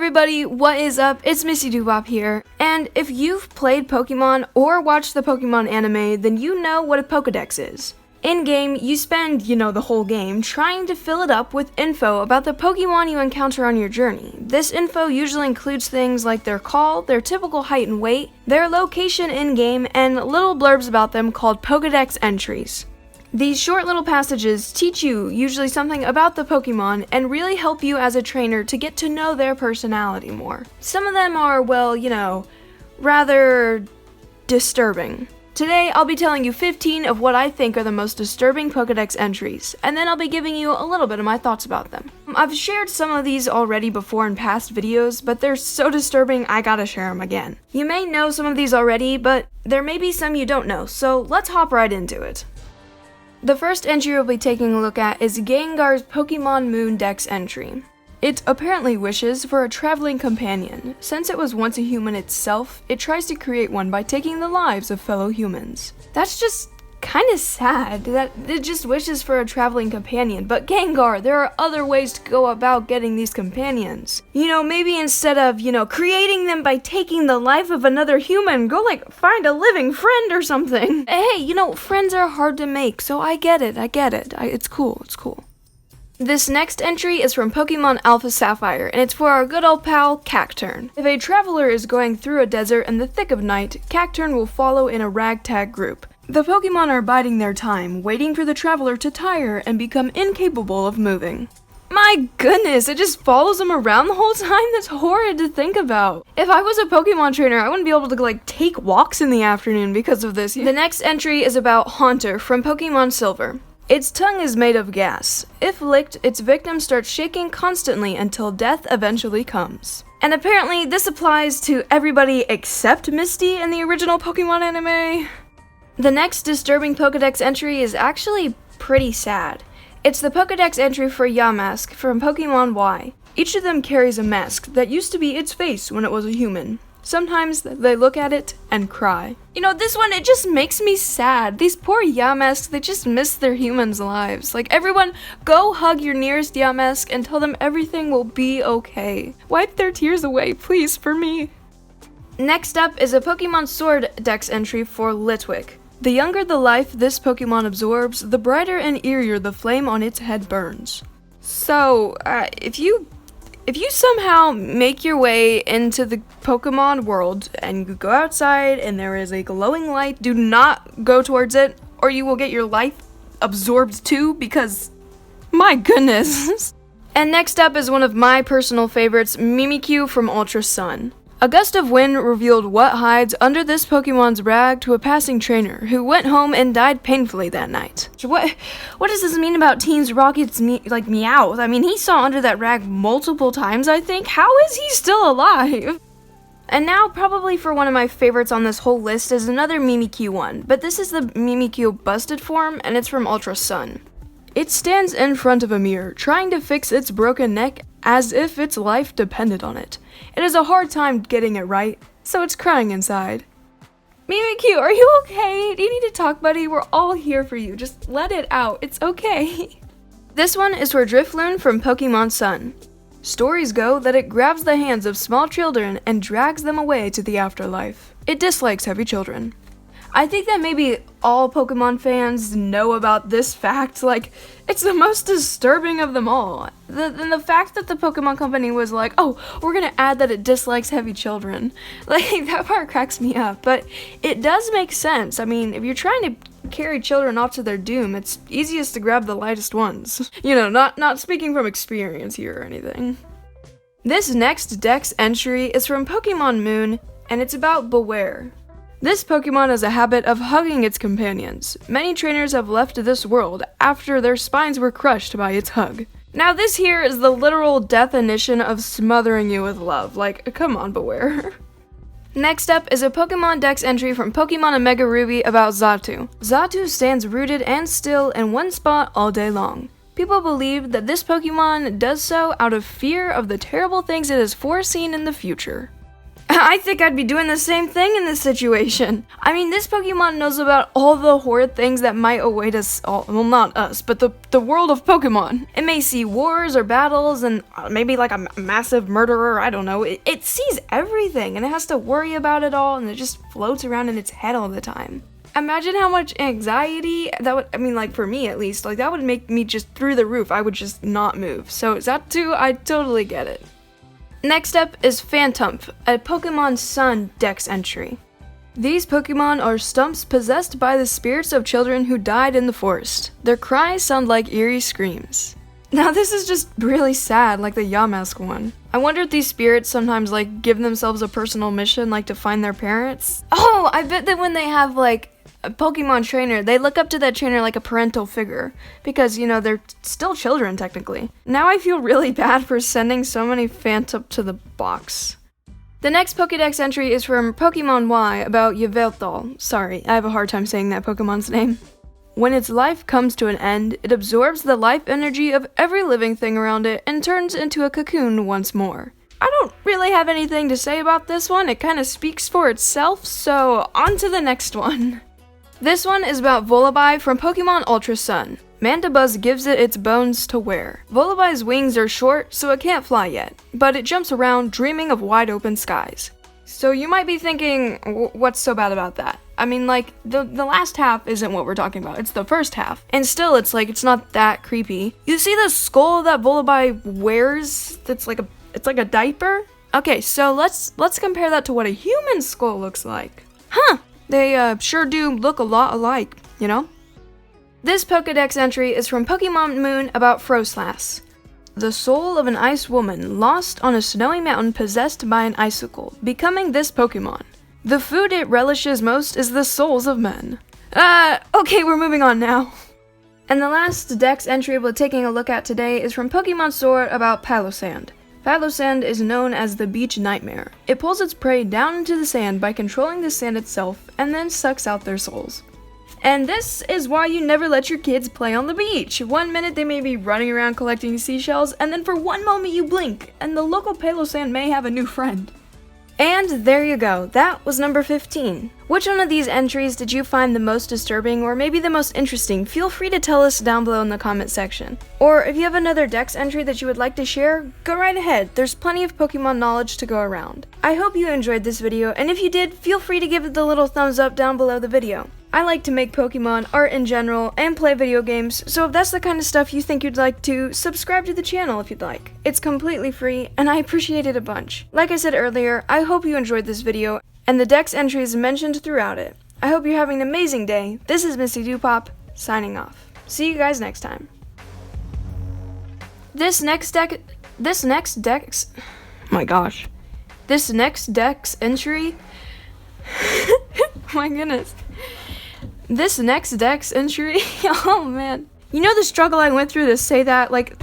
everybody, what is up? It's Missy Doobop here, and if you've played Pokemon or watched the Pokemon anime, then you know what a Pokedex is. In-game, you spend, the whole game trying to fill it up with info about the Pokemon you encounter on your journey. This info usually includes things like their call, their typical height and weight, their location in-game, and little blurbs about them called Pokedex entries. These short little passages teach you usually something about the Pokemon and really help you as a trainer to get to know their personality more. Some of them are, rather disturbing. Today, I'll be telling you 15 of what I think are the most disturbing Pokedex entries, and then I'll be giving you a little bit of my thoughts about them. I've shared some of these already before in past videos, but they're so disturbing I gotta share them again. You may know some of these already, but there may be some you don't know, so let's hop right into it. The first entry we'll be taking a look at is Gengar's Pokemon Moon Dex entry. It apparently wishes for a traveling companion. Since it was once a human itself, it tries to create one by taking the lives of fellow humans. That's just kinda sad that it just wishes for a traveling companion, but Gengar, there are other ways to go about getting these companions. Maybe instead of, creating them by taking the life of another human, go find a living friend or something. Hey, friends are hard to make, so I get it. It's cool. This next entry is from Pokemon Alpha Sapphire, and it's for our good old pal, Cacturne. If a traveler is going through a desert in the thick of night, Cacturne will follow in a ragtag group. The Pokemon are biding their time, waiting for the traveler to tire and become incapable of moving. My goodness, it just follows them around the whole time? That's horrid to think about. If I was a Pokemon trainer, I wouldn't be able to take walks in the afternoon because of this. The next entry is about Haunter from Pokemon Silver. Its tongue is made of gas. If licked, its victim starts shaking constantly until death eventually comes. And apparently this applies to everybody except Misty in the original Pokemon anime. The next disturbing Pokedex entry is actually pretty sad. It's the Pokedex entry for Yamask from Pokemon Y. Each of them carries a mask that used to be its face when it was a human. Sometimes they look at it and cry. This one, it just makes me sad. These poor Yamasks, they just miss their humans' lives. Everyone, go hug your nearest Yamask and tell them everything will be okay. Wipe their tears away, please, for me. Next up is a Pokemon Sword Dex entry for Litwick. The younger the life this Pokemon absorbs, the brighter and eerier the flame on its head burns. So, if you somehow make your way into the Pokemon world and you go outside and there is a glowing light, do not go towards it or you will get your life absorbed too, because my goodness. And next up is one of my personal favorites, Mimikyu from Ultra Sun. A gust of wind revealed what hides under this Pokemon's rag to a passing trainer who went home and died painfully that night. What does this mean about Team Rocket's Meowth? I mean, he saw under that rag multiple times, I think. How is he still alive? And now, probably for one of my favorites on this whole list is another Mimikyu one, but this is the Mimikyu busted form, and it's from Ultra Sun. It stands in front of a mirror, trying to fix its broken neck as if its life depended on it. It has a hard time getting it right, so it's crying inside. Mimikyu, are you okay? Do you need to talk, buddy? We're all here for you. Just let it out. It's okay. This one is for Drifloon from Pokemon Sun. Stories go that it grabs the hands of small children and drags them away to the afterlife. It dislikes heavy children. I think that maybe all Pokemon fans know about this fact. It's the most disturbing of them all. The fact that the Pokemon Company was like, oh, we're gonna add that it dislikes heavy children. That part cracks me up, but it does make sense. I mean, if you're trying to carry children off to their doom, it's easiest to grab the lightest ones. Not speaking from experience here or anything. This next Dex entry is from Pokemon Moon, and it's about Beware. This Pokemon has a habit of hugging its companions. Many trainers have left this world after their spines were crushed by its hug. Now this here is the literal definition of smothering you with love. Come on, Beware. Next up is a Pokemon Dex entry from Pokemon Omega Ruby about Xatu. Xatu stands rooted and still in one spot all day long. People believe that this Pokemon does so out of fear of the terrible things it has foreseen in the future. I think I'd be doing the same thing in this situation. I mean, this Pokemon knows about all the horrid things that might await us all. Well, not us, but the world of Pokemon. It may see wars or battles and maybe like a massive murderer, I don't know. It sees everything and it has to worry about it all and it just floats around in its head all the time. Imagine how much anxiety that would, I mean, like for me at least, like that would make me just through the roof. I would just not move. So that too, I totally get it. Next up is Phantump, a Pokemon Sun Dex entry. These Pokemon are stumps possessed by the spirits of children who died in the forest. Their cries sound like eerie screams. Now this is just really sad, like the Yamask one. I wonder if these spirits sometimes like give themselves a personal mission, like to find their parents. Oh, I bet that when they have like a Pokemon trainer, they look up to that trainer like a parental figure because, you know, they're still children technically. Now I feel really bad for sending so many Phantump to the box. The next Pokedex entry is from Pokemon Y about Yveltal. Sorry, I have a hard time saying that Pokemon's name. When its life comes to an end, it absorbs the life energy of every living thing around it and turns into a cocoon once more. I don't really have anything to say about this one, it kind of speaks for itself, so on to the next one. This one is about Volibee from Pokemon Ultra Sun. Mandibuzz gives it its bones to wear. Volibee's wings are short, so it can't fly yet, but it jumps around dreaming of wide open skies. So you might be thinking, what's so bad about that? I mean, like, the last half isn't what we're talking about, it's the first half. And still, it's like, it's not that creepy. You see the skull that Volibee wears? It's like a diaper? Okay, so let's compare that to what a human skull looks like. Huh! They sure do look a lot alike, you know? This Pokedex entry is from Pokemon Moon about Froslass. The soul of an ice woman lost on a snowy mountain possessed by an icicle, becoming this Pokemon. The food it relishes most is the souls of men. Okay, we're moving on now. And the last Dex entry we're taking a look at today is from Pokemon Sword about Palossand. Palossand is known as the beach nightmare. It pulls its prey down into the sand by controlling the sand itself and then sucks out their souls. And this is why you never let your kids play on the beach. 1 minute they may be running around collecting seashells, and then for one moment you blink, and the local Palossand may have a new friend. And there you go, that was number 15. Which one of these entries did you find the most disturbing or maybe the most interesting? Feel free to tell us down below in the comment section. Or if you have another Dex entry that you would like to share, go right ahead, there's plenty of Pokemon knowledge to go around. I hope you enjoyed this video, and if you did, feel free to give it the little thumbs up down below the video. I like to make Pokemon, art in general, and play video games, so if that's the kind of stuff you think you'd like to, subscribe to the channel if you'd like. It's completely free, and I appreciate it a bunch. Like I said earlier, I hope you enjoyed this video, and the Dex entries mentioned throughout it. I hope you're having an amazing day. This is Missy Dupop, signing off. See you guys next time. This next Dex entry, my goodness. This next Dex entry, oh man. You know the struggle I went through to say that, like,